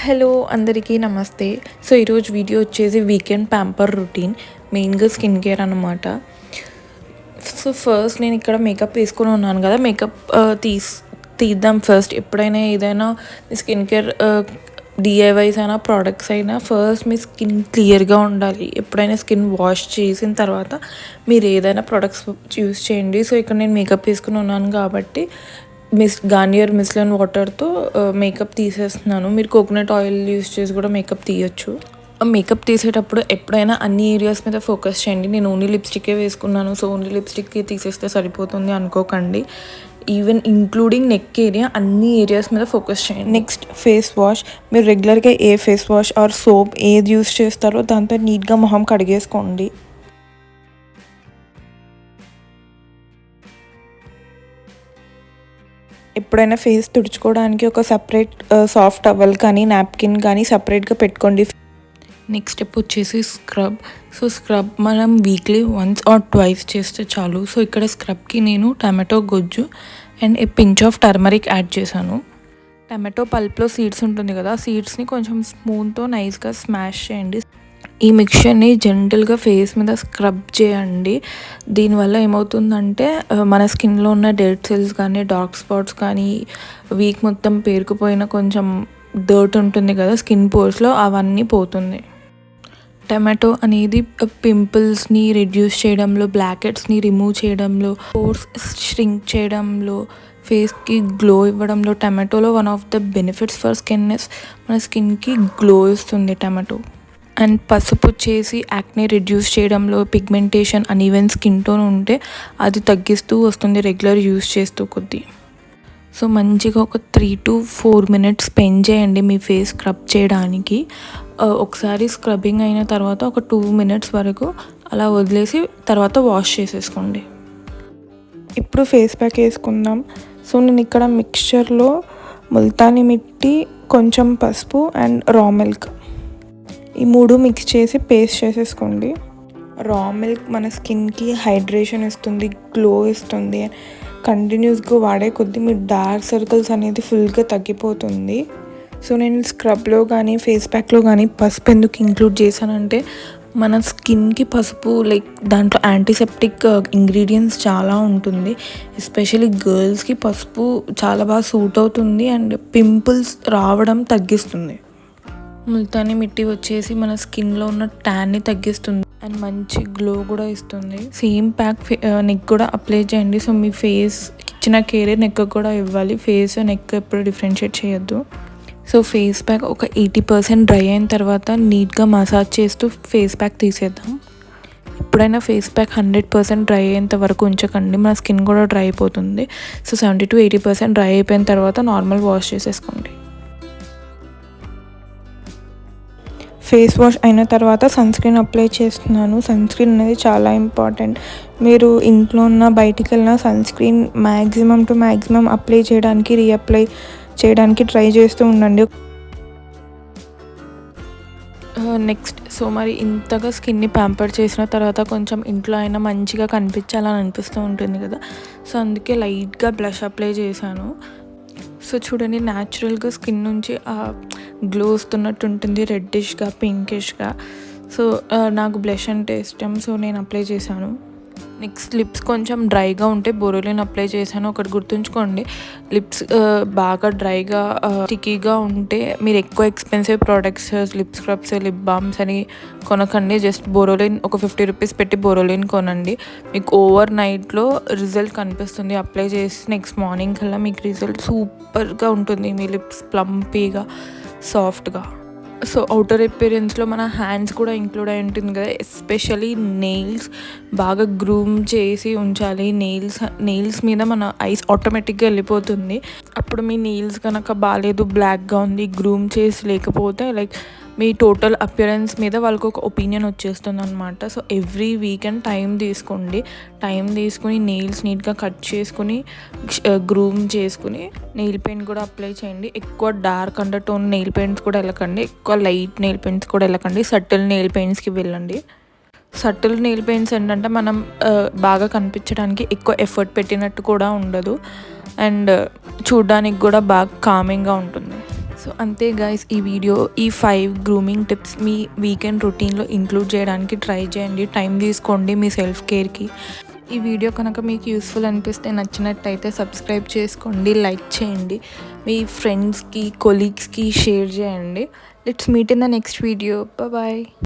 Hello అందరికీ నమస్తే. So ఈరోజు వీడియో వచ్చేసి వీకెండ్ ప్యాంపర్ రొటీన్, మెయిన్గా స్కిన్ కేర్ అనమాట. సో ఫస్ట్ నేను ఇక్కడ మేకప్ వేసుకొని ఉన్నాను కదా, మేకప్ తీద్దాం ఫస్ట్. ఎప్పుడైనా ఏదైనా స్కిన్ కేర్ డిఐవైస్ అయినా ప్రోడక్ట్స్ అయినా ఫస్ట్ మీ స్కిన్ క్లియర్గా ఉండాలి. ఎప్పుడైనా స్కిన్ వాష్ చేసిన తర్వాత మీరు ఏదైనా ప్రోడక్ట్స్ యూస్ చేయండి. సో ఇక్కడ నేను మేకప్ వేసుకుని ఉన్నాను కాబట్టి గార్నియర్ మిస్లెన్ వాటర్తో మేకప్ తీసేస్తున్నాను. మీరు కోకోనట్ ఆయిల్ యూస్ చేసి కూడా మేకప్ తీయొచ్చు. మేకప్ తీసేటప్పుడు ఎప్పుడైనా అన్ని ఏరియాస్ మీద ఫోకస్ చేయండి. నేను ఓన్లీ లిప్స్టిక్కే వేసుకున్నాను, సో ఓన్లీ లిప్స్టిక్కి తీసేస్తే సరిపోతుంది అనుకోకండి. ఈవెన్ ఇంక్లూడింగ్ నెక్ ఏరియా, అన్ని ఏరియాస్ మీద ఫోకస్ చేయండి. Next face wash. మీరు రెగ్యులర్గా ఏ ఫేస్ వాష్ ఆర్ సోప్ ఏది యూస్ చేస్తారో దాంతో నీట్గా మొహం కడిగేసుకోండి. ఎప్పుడైనా ఫేస్ తుడుచుకోవడానికి ఒక సపరేట్ సాఫ్ట్ టవల్ కానీ నాప్కిన్ కానీ సపరేట్గా పెట్టుకోండి. నెక్స్ట్ స్టెప్ వచ్చేసి స్క్రబ్. సో స్క్రబ్ మనం వీక్లీ వన్స్ ఆర్ ట్వైస్ చేస్తే చాలు. సో ఇక్కడ స్క్రబ్కి నేను టమాటో గొజ్జు and a pinch of turmeric add చేశాను. టమాటో పల్ప్లో సీడ్స్ ఉంటుంది కదా, సీడ్స్ని కొంచెం స్పూన్తో నైస్గా స్మాష్ చేయండి. ఈ మిక్చర్ని జెంటల్గా ఫేస్ మీద స్క్రబ్ చేయండి. దీనివల్ల ఏమవుతుందంటే మన స్కిన్లో ఉన్న డెడ్ సెల్స్ కానీ డార్క్ స్పాట్స్ కానీ వీక్ మొత్తం పేరుకుపోయిన కొంచెం డర్ట్ ఉంటుంది కదా స్కిన్ పోర్స్లో, అవన్నీ పోతుంది. టమాటో అనేది పింపుల్స్ని రిడ్యూస్ చేయడంలో, బ్లాక్ హెడ్స్ని రిమూవ్ చేయడంలో, పోర్స్ ష్రింక్ చేయడంలో, ఫేస్కి గ్లో ఇవ్వడంలో టమాటోలో one of the benefits for skinness. మన స్కిన్కి గ్లో ఇస్తుంది టమాటో. అండ్ పసుపు వచ్చేసి యాక్నే రిడ్యూస్ చేయడంలో, పిగ్మెంటేషన్ అన్ఈవెన్ స్కిన్ టోన్ ఉంటే అది తగ్గిస్తూ వస్తుంది రెగ్యులర్ యూస్ చేస్తూ కొద్దీ. సో మంచిగా ఒక 3 to 4 minutes స్పెండ్ చేయండి మీ ఫేస్ స్క్రబ్ చేయడానికి. ఒకసారి స్క్రబ్బింగ్ అయిన తర్వాత ఒక 2 minutes వరకు అలా వదిలేసి తర్వాత వాష్ చేసేసుకోండి. ఇప్పుడు ఫేస్ ప్యాక్ వేసుకుందాం. సో నేను ఇక్కడ మిక్చర్లో ముల్తానీ మిట్టి, కొంచెం పసుపు అండ్ రా మిల్క్, ఈ 3 మిక్స్ చేసి పేస్ట్ చేసేసుకోండి. రా మిల్క్ మన స్కిన్కి హైడ్రేషన్ ఇస్తుంది, గ్లో ఇస్తుంది. కంటిన్యూస్గా వాడే కొద్దీ మీ డార్క్ సర్కిల్స్ అనేది ఫుల్గా తగ్గిపోతుంది. సో నేను స్క్రబ్లో కానీ ఫేస్ ప్యాక్లో కానీ పసుపు ఎందుకు ఇంక్లూడ్ చేశానంటే, మన స్కిన్కి పసుపు దాంట్లో యాంటీసెప్టిక్ ఇంగ్రీడియంట్స్ చాలా ఉంటుంది. ఎస్పెషల్లీ గర్ల్స్కి పసుపు చాలా బాగా సూట్ అవుతుంది అండ్ పింపుల్స్ రావడం తగ్గిస్తుంది. ముల్తానీ మిట్టి వచ్చేసి మన స్కిన్లో ఉన్న ట్యాన్ని తగ్గిస్తుంది అండ్ మంచి గ్లో కూడా ఇస్తుంది. సేమ్ ప్యాక్ నెక్ కూడా అప్లై చేయండి. సో మీ ఫేస్ ఇచ్చిన కేరే నెక్ కూడా ఇవ్వాలి. ఫేస్ నెక్ ఎప్పుడు డిఫరెన్షియేట్ చేయొద్దు. సో ఫేస్ ప్యాక్ ఒక 80% డ్రై అయిన తర్వాత నీట్గా మసాజ్ చేస్తూ ఫేస్ ప్యాక్ తీసేద్దాం. ఎప్పుడైనా ఫేస్ ప్యాక్ 100% డ్రై అయ్యేంత వరకు ఉంచకండి, మన స్కిన్ కూడా డ్రై అయిపోతుంది. సో 70 to 80% డ్రై అయిపోయిన తర్వాత నార్మల్ వాష్ చేసేసుకోండి. ఫేస్ వాష్ అయిన తర్వాత సన్ స్క్రీన్ అప్లై చేస్తున్నాను. సన్ స్క్రీన్ అనేది చాలా ఇంపార్టెంట్. మీరు ఇంట్లో ఉన్న బయటికి వెళ్ళిన సన్ స్క్రీన్ మ్యాక్సిమం అప్లై చేయడానికి, రీఅప్లై చేయడానికి ట్రై చేస్తూ ఉండండి. నెక్స్ట్ సో మరి ఇంతగా స్కిన్ని ప్యాంపర్ చేసిన తర్వాత కొంచెం ఇంట్లో అయినా మంచిగా కనిపించాలని అనిపిస్తూ ఉంటుంది కదా, సో అందుకే లైట్గా బ్లష్ అప్లై చేశాను. సో చూడండి, న్యాచురల్గా స్కిన్ నుంచి గ్లో వస్తున్నట్టు ఉంటుంది, రెడ్డిష్గా పింకిష్గా. సో నాకు బ్లష్ అంటే ఇష్టం, సో నేను అప్లై చేశాను. నెక్స్ట్ లిప్స్ కొంచెం డ్రైగా ఉంటే బొరోలిన్ అప్లై చేశాను. ఒకటి గుర్తుంచుకోండి, లిప్స్ బాగా డ్రైగా స్టిక్కీగా ఉంటే మీరు ఎక్కువ expensive products, lip scrubs, lip balms అని కొనకండి. జస్ట్ బొరోలిన్ ఒక 50 rupees పెట్టి బొరోలిన్ కొనండి. మీకు ఓవర్ నైట్లో రిజల్ట్ కనిపిస్తుంది. అప్లై చేసి నెక్స్ట్ మార్నింగ్ కల్లా మీకు రిజల్ట్ సూపర్గా ఉంటుంది. మీ లిప్స్ ప్లంపీగా, సాఫ్ట్గా. సో అవుటర్ అపియరెన్స్లో మన హ్యాండ్స్ కూడా ఇంక్లూడ్ అయి ఉంటుంది కదా, ఎస్పెషలీ నెయిల్స్ బాగా గ్రూమ్ చేసి ఉంచాలి. నెయిల్స్ మీద మన ఐస్ ఆటోమేటిక్గా వెళ్ళిపోతుంది. అప్పుడు మీ నెయిల్స్ కనుక బాగాలేదు, బ్లాక్గా ఉంది, గ్రూమ్ చేసి లేకపోతే మీ టోటల్ అపియరెన్స్ మీద వాళ్ళకు ఒక ఒపీనియన్ వచ్చేస్తుంది అనమాట. సో ఎవ్రీ వీకెండ్ టైం తీసుకుని నెయిల్స్ నీట్గా కట్ చేసుకుని గ్రూమ్ చేసుకుని నెయిల్ పెయింట్ కూడా అప్లై చేయండి. ఎక్కువ dark under tone nail paints కూడా వెళ్ళకండి, ఎక్కువ లైట్ నెయిల్ పెయింట్స్ కూడా వెళ్ళకండి. సటిల్ నెయిల్ పెయింట్స్కి వెళ్ళండి. సటిల్ నెయిల్ పెయింట్స్ ఏంటంటే మనం బాగా కనిపించడానికి ఎక్కువ ఎఫర్ట్ పెట్టినట్టు కూడా ఉండదు అండ్ చూడ్డానికి కూడా బాగా కామింగ్గా ఉంటుంది. సో సో అంతే గైస్, ఈ వీడియో ఈ 5 గ్రూమింగ్ టిప్స్ మీ వీకెండ్ రొటీన్లో ఇంక్లూడ్ చేయడానికి ట్రై చేయండి. టైం తీసుకోండి మీ సెల్ఫ్ కేర్కి. ఈ వీడియో కనుక మీకు యూస్ఫుల్ అనిపిస్తే, నచ్చినట్టయితే సబ్స్క్రైబ్ చేసుకోండి, లైక్ చేయండి, మీ ఫ్రెండ్స్కి కొలీగ్స్కి షేర్ చేయండి. Let's meet in the next video. Bye.